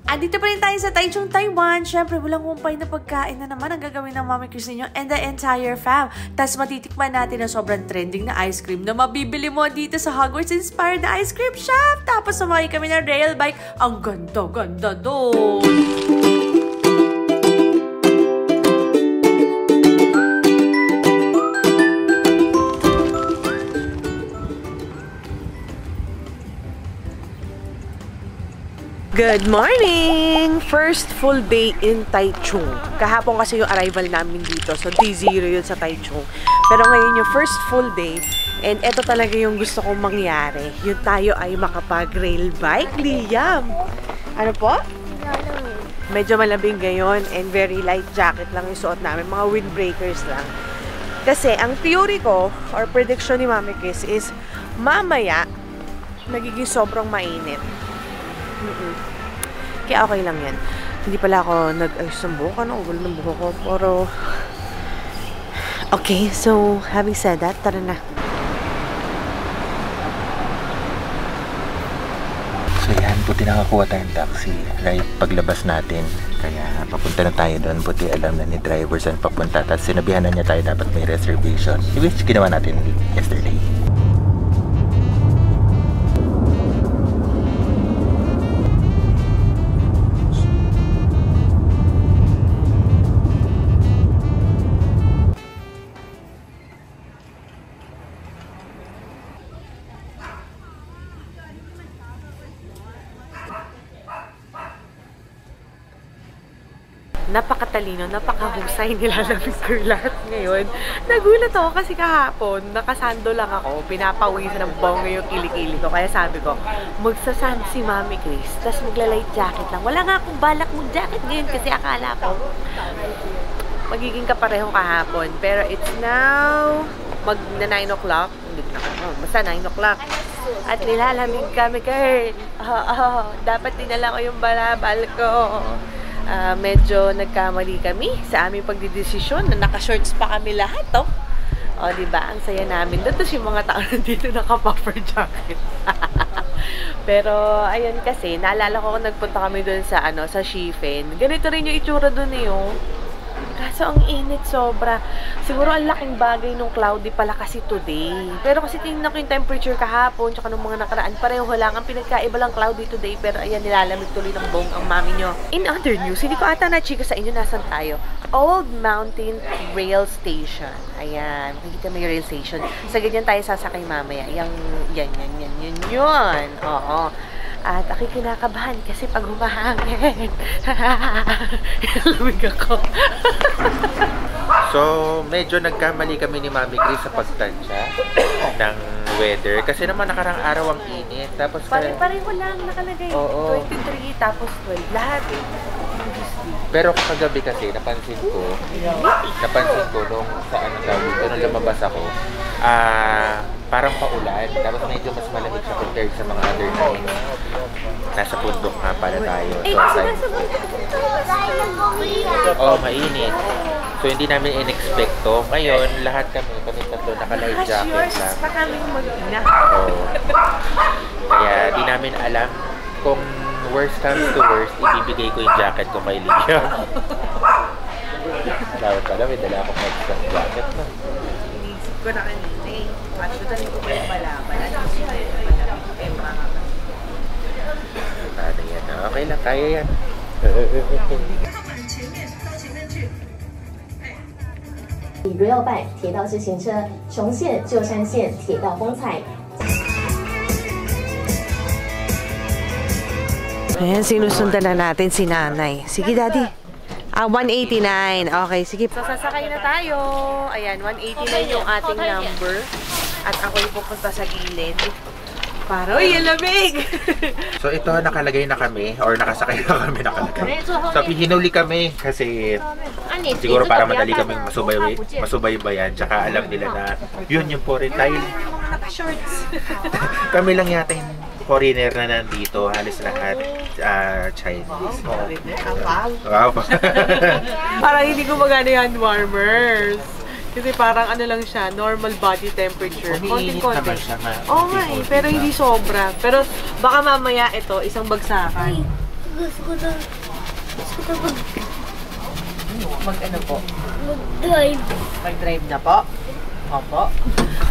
Andito pa rin tayo sa Taichung, Taiwan. Siyempre, walang humpay na pagkain na naman ang gagawin ng Mami Chris ninyo and the entire fam. Tapos matitikman natin ang sobrang trending na ice cream na mabibili mo dito sa Hogwarts-inspired na ice cream shop. Tapos sumakay kami ng rail bike. Ang ganda-ganda doon! Good morning! First full day in Taichung. Kahapon kasi yung arrival namin dito. So, day 0 yun sa Taichung. Pero ngayon yung first full day. And eto talaga yung gusto kong mangyari. Yung tayo ay makapag-rail bike. Liam! Ano po? Medyo malabing ngayon. And very light jacket lang yung suot namin. Mga windbreakers lang. Kasi ang theory ko, or prediction ni Mami Chris is, mamaya, nagiging sobrang mainit. Kaya okay lang yan. Hindi pala ako nag-ayos ng buhok. Ano? Wala ng buhok ko. Pero... Okay, so having said that, tara na. So yan, buti nakakuha tayong taxi. Right paglabas natin. Kaya papunta na tayo doon. Buti alam na ni driver saan papunta. Tapos sinabihan na niya tayo dapat may reservation. Which ginawa natin yesterday. Napakatalino, napakahusay nilalamig ko lahat ngayon. Nagulat ako kasi kahapon, nakasando lang ako, pinapawisan ng bongga yung kilikili ko. Kaya sabi ko, magsasand si Mami Chris, tapos magla-light jacket lang. Wala nga akong balak mag-jacket ngayon kasi akala ko magiging kapareho kahapon. Pero it's now mag-9 o'clock. Hindi ko na basta 9 o'clock. At nilalamig kami, girl. Dapat dinala ko yung balabal ko. Medyo nagkamali kami sa aming pagdidesisyon na naka-shorts pa kami lahat, oh. O, diba? Ang saya namin. Doon yung mga tao nandito naka-puffer jacket. Pero, ayun kasi, naalala ko kung nagpunta kami doon sa, sa Shifen. Ganito rin yung itsura doon eh, oh. Kaso ang init sobra. Siguro ang laking bagay nung cloudy pala kasi today. Pero kasi tingnan ko yung temperature kahapon tsaka nung mga nakaraan, pareho lang. Ang pinagkaiba lang cloudy today. Pero ayan, nilalamig tuloy ng bong ang mami nyo. In other news, hindi ko ata na-chika sa inyo nasan tayo. Old Mountain Rail Station. Ayan, makikita mo yung rail station. Sa ganyan tayo sasakay mamaya. Yan. Oo. At ako kinakabahan kasi pag humahangin. Lamig ako. So, medyo nagkamali kami ni Mami Chris sa pagtansya ng weather. Kasi naman nakarang araw ang init. Tapos Pareho lang nakalagay. Oo. 23 tapos 12. Lahat. Pero kagabi kasi, napansin ko nung nung lumabas ako, parang paulan. Tapos medyo mas malamig siya compared sa mga other times. Nasa bundok nga pala tayo. So, mainit. So, hindi namin in-expecto. Ngayon, lahat kami tatlo, naka-light jacket lang. Pa kaming mag-ina. Kaya, di namin alam kung worst comes to worst, ibibigay ko yung jacket ko kay Liam. Dapat pala, may dala akong extra jacket na. Inisip ko na kanina eh. Matutan ko pa yung malaman. Ano yan? Okay lang, kaya yan. Rail Bike 铁道自行车，雄县旧山线铁道风采。 Ayan, sinusundan na natin si nanay. Sige, daddy. 189. Okay, sige. So, sasakay na tayo. Ayan, 189 yung ating number. At ako'y pupunta sa gilid. Para, uy, lamig! So, ito, nakalagay na kami. Or nakasakay na kami nakalagay. So, hinuli kami kasi siguro para madali kami masubaybayan. Tsaka alam nila na yun yung foreign tayo. Naka-shorts. Kami lang yata yung foreigner na nandito. Halos lahat Chinese. Wow. Parang hindi ko magana yung hand warmers. Kasi parang ano lang siya, normal body temperature. Umiinit naman siya. Oo nga eh, pero hindi sobra. Pero baka mamaya ito, isang bagsakan. Gusto ko na Mag-ano po? mag-drive. Mag-drive na po? Opo.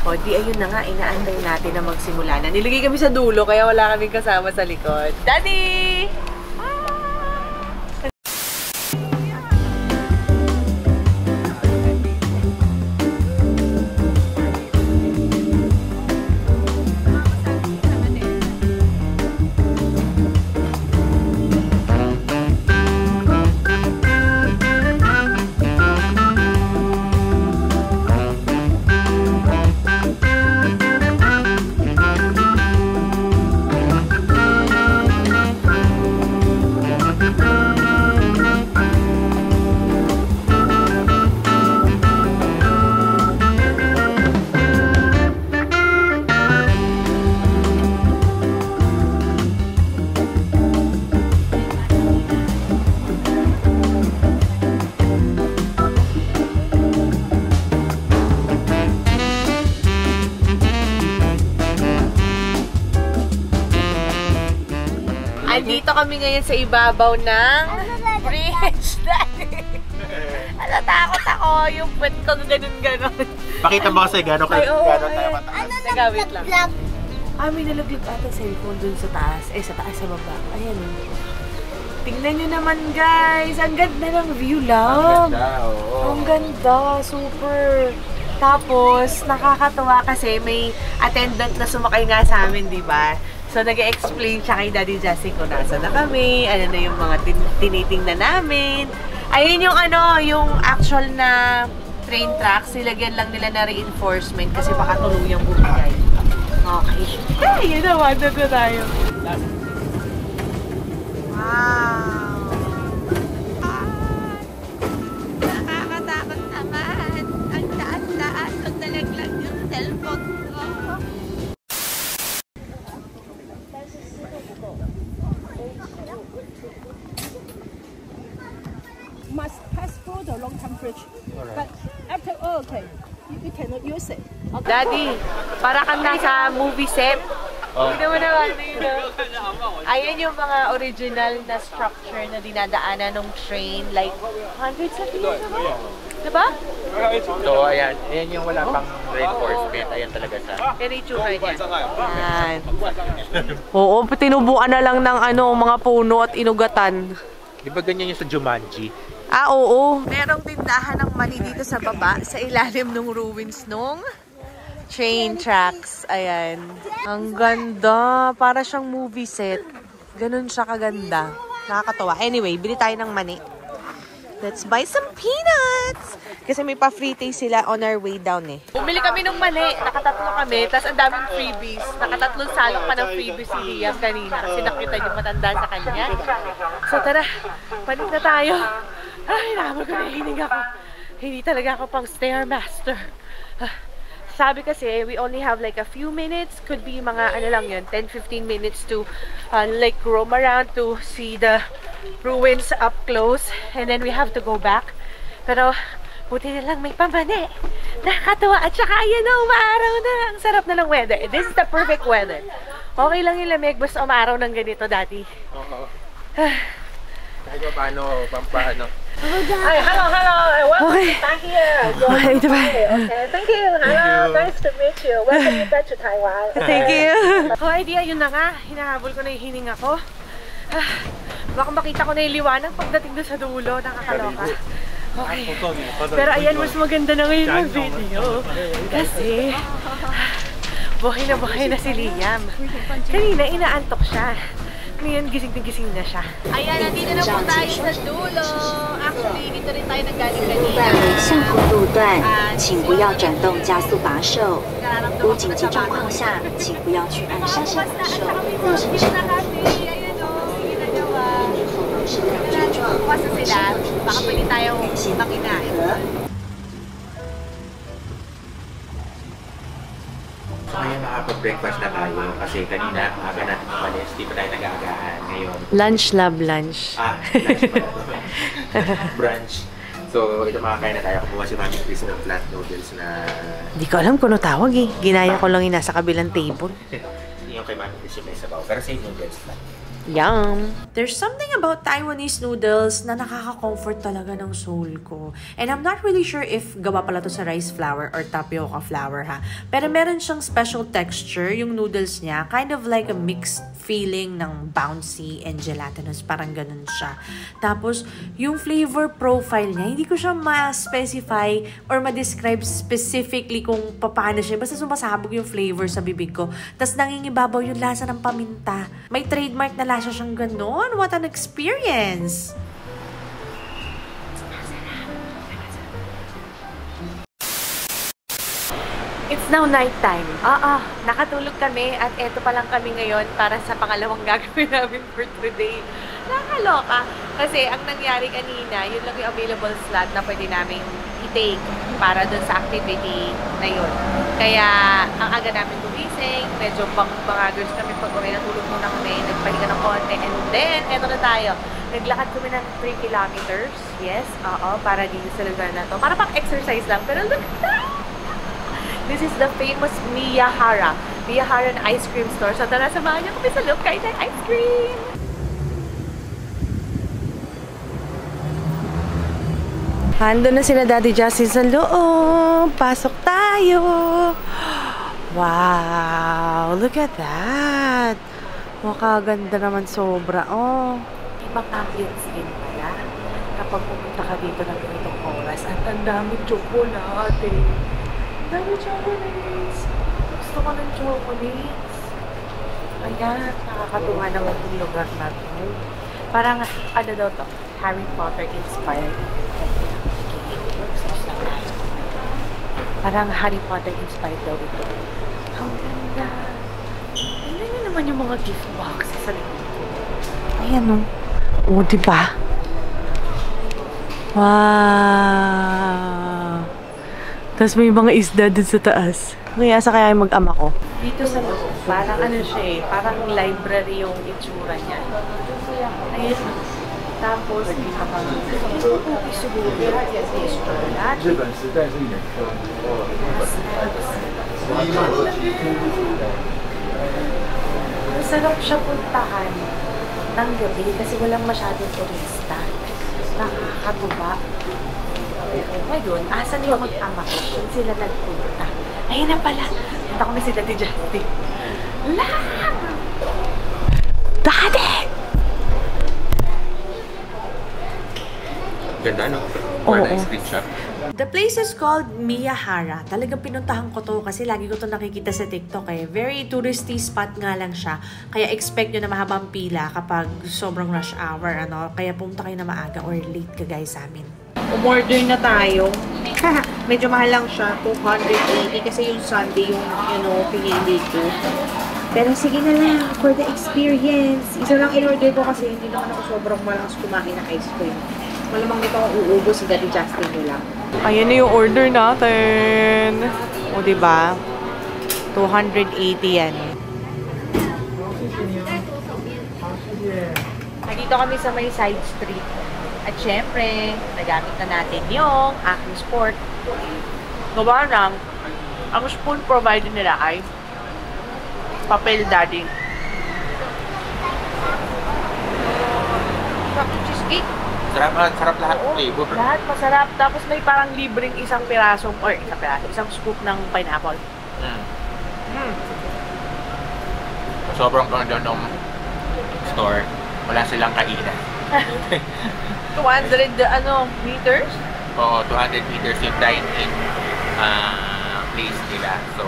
O, di ayun na nga, inaantay natin na magsimula na. Nilagay kami sa dulo, kaya wala kaming kasama sa likod. Daddy! Andito kami ngayon sa ibabaw ng bridge. Ala, takot ako. Yung puwet ko ganun-ganon. Pakita mo kasi gano'n Ay, oo, tayo ayan. mataas. Teka, wait lang. May nalaglag ata cellphone dun sa taas. Sa taas, sa baba. Ayan. Tingnan nyo naman, guys. Ang ganda ng view lang. Ang ganda. Super. Tapos, nakakatuwa kasi may attendant na sumakay nga sa amin, di ba? So, nag-explain siya kay Daddy Justin kung nasa na kami, ano na yung mga tinitingnan namin. Ayun yung yung actual na train tracks, nilagyan lang nila na reinforcement kasi baka tuluyang bumigay. Okay. Ayun naman, na tayo. Wow! Nakakatakot naman. Ang taas-taas, ang nalaglag yung cellphone ko. Must pass through the long-term bridge. But after all, okay, you cannot use it. Daddy, para kang nasa movie set. Hindi mo naman, ayan yung mga original na structure na dinadaanan ng train, like hundreds of years ago. Diba? So, ayan. Ayan yung wala pang reinforcement. Ayan talaga siya. Yan yung tsura niya. Yan. Oo, tinubuan na lang ng mga puno at inugatan. Di ba ganyan yung sa Jumanji? Oo. Merong tindahan ng mani dito sa baba, sa ilalim ng ruins nung train tracks. Ayan. Ang ganda. Para siyang movie set. Ganun siya kaganda. Nakakatawa. Anyway, bili tayo ng mani. Let's buy some peanuts! Kasi may pa-free taste sila on our way down eh. Bumili kami ng mani. Nakatatlo kami. Tapos ang daming freebies. Nakatatlong salok pa ng freebies si Liam kanina. Kasi nakita yung matanda sa kanya. So tara, panik na tayo. Ay, naman ko nahihinig ako. Hindi talaga ako pang stairmaster. Sabi kasi, we only have like a few minutes. Could be mga, 10-15 minutes to like roam around to see the ruins up close. And then we have to go back. Pero, buti na lang may pamani. Nakakatawa. At saka, umaaraw na. Ang sarap na ng weather. This is the perfect weather. Okay lang yung lamig, basta umaaraw ng ganito, Daddy. Oo. Kahit paano, pampaano. Hi, hello. Welcome to here. Okay, thank you. Hello, nice to meet you. Welcome back to Taiwan. Thank you. Idea, yun na nga. Hinahabol ko na yung hininga ko. Baka makita ko na yung liwanag pagdating doon sa dulo. Nakakaloka. Okay. Pero ayan, mas maganda na ngayon yung video. Kasi, buhay na si Liam. Kanina, inaantok siya. Ngayon, gising na siya. Ayan, nandito na po tayo sa dulo. Actually, dito rin tayo nanggaling kanina. 下坡路段，请不要转动加速把手。无紧急状况下，请不要去按刹车把手，造成车辆停止。因为后方是两车撞， Basta sila, baka pwede tayong makinain. So ngayon nakapag-breakfast na tayo kasi kanina aga natin umalis, di pa tayo nag-aagahan ngayon. Lunch, love lunch. Lunch pa brunch. So ito makakain na tayo. Kumuha si Mami Chris ng flat noodles na... Hindi ko alam kung ano tawag eh. Ginaya ko lang yung nasa kabilang table. yung kay Mami Chris yung may sabaw. Pero same noodles lang. Yum! There's something about Taiwanese noodles na nakaka-comfort talaga ng soul ko. And I'm not really sure if gawa pala to sa rice flour or tapioca flour ha. Pero meron siyang special texture, yung noodles niya. Kind of like a mixed feeling ng bouncy and gelatinous. Parang ganun siya. Tapos, yung flavor profile niya, hindi ko siya ma-specify or ma-describe specifically kung paano siya. Basta sumasabog yung flavor sa bibig ko. Tapos nangingibabaw yung lasa ng paminta. May trademark na lasa siyang ganun. What an experience! It's now nighttime. Nakatulog kami at eto pa lang kami ngayon para sa pangalawang gagawin namin for today. Nakakaloka. Kasi ang nangyari kanina, yun lang yung available slot na pwede namin i-take para dun sa activity na yun. Kaya ang aga namin gumising, medyo bangagers kami pag uwi, natulog muna kami, nagpahinga ng konti, and then, eto na tayo. Naglakad kami ng 3 kilometers. Yes, para dito sa lugar na to. Para pang exercise lang, pero look at that! This is the famous Miyahara. Miyahara na ice cream store. So tara, samahan niyo kami sa loob kahit ng ice cream! Hando na sila Daddy Justin sa loob. Pasok tayo. Wow! Look at that! Makaganda naman sobra. Ibang ambience din pala. Kapag pumunta ka dito ng ganitong oras, at ang daming chocolate. Dami chocolates. Gusto ko ng chocolates. Ayan, nakakatuwa naman yung lugar na to. Parang, ano daw to? Harry Potter inspired. Parang Harry Potter inspired daw ito. Ang ganda. Tingnan nyo naman yung mga gift boxes sa likod ko. Ayan o. Diba? Wow! Tapos may mga isda dun sa taas. Kaya sa kaya mag-ama ko. Dito sa loob, parang ano siya parang library yung itsura niya. Ayun. Tapos, ito po siguro. Masarap siya puntahan ng gabi kasi walang masyadong turista. Nakakatuwa. Ngayon, asan yung mag-ama ko? Kung sila nagpunta. Ayun na pala. Punta ko na si Daddy Justin. Daddy! Ganda, no? Or nice cream shop. The place is called Miyahara. Talagang pinuntahan ko to kasi lagi ko to nakikita sa TikTok eh. Very touristy spot nga lang siya. Kaya expect nyo na mahabang pila kapag sobrang rush hour, ano. Kaya pumunta kayo na maaga or late ka guys sa amin. Umorder na tayo. Medyo mahal lang siya. 280 kasi yung Sunday yung, pinili ko. Pero sige na lang, for the experience. Isa lang in-order ko kasi hindi naman ako sobrang malakas kumain ng ice cream. Malamang nito akong uubos si Daddy Justin nyo lang. Ayan na yung order natin. O, diba? 280 yan. Nandito kami sa may side street. At syempre, nagamit na natin yung aking sport. Gawa lang, ang spoon provided nila ay papel Daddy. Cheesecake. Sarap lahat ng flavor. Lahat masarap. Tapos may parang libreng isang isang scoop ng pineapple. Sobrang ganda ng store. Wala silang kainan. 200 meters? Oo, 200 meters yung dine-in place nila. So,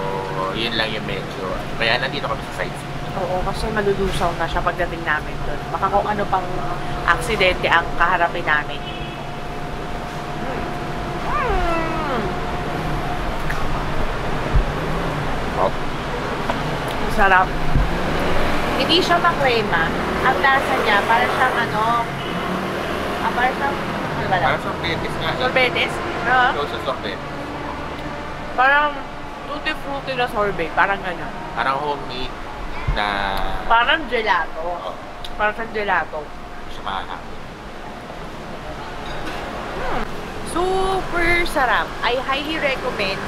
yun lang yung medyo. Kaya nandito kami sa side street. Oo, kasi malulusaw na siya pagdating namin doon. Baka kung ano pang aksidente ang kaharapin namin. Sarap. Hindi siya makrema. Ang lasa niya, para siyang para siyang, Parang sorbetes nga. sorbetes? Close sa sorbet. Parang tutti-frutti na sorbet. Parang gano'n. Parang homemade na... Parang gelato. Parang siyang gelato. Siya mahal. Super sarap. I highly recommend.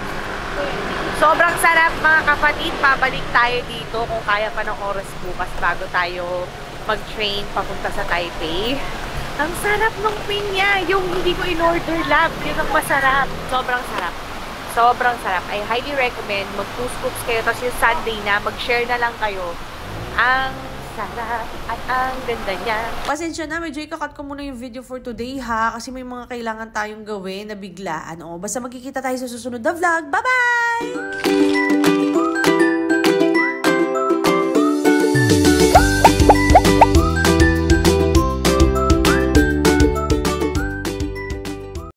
Sobrang sarap mga kapatid. Pabalik tayo dito kung kaya pa ng oras bukas bago tayo mag-train papunta sa Taipei. Ang sarap ng pinya! Yung hindi ko in-order lab, yun ang masarap. Sobrang sarap. Sobrang sarap. I highly recommend mag 2 scoops kayo, tapos yung Sunday na, mag-share na lang kayo. Ang sarap at ang ganda niya. Pasensya na, medyo ikakat ko muna yung video for today ha, kasi may mga kailangan tayong gawin na biglaan. O, basta magkikita tayo sa susunod na vlog. Bye-bye!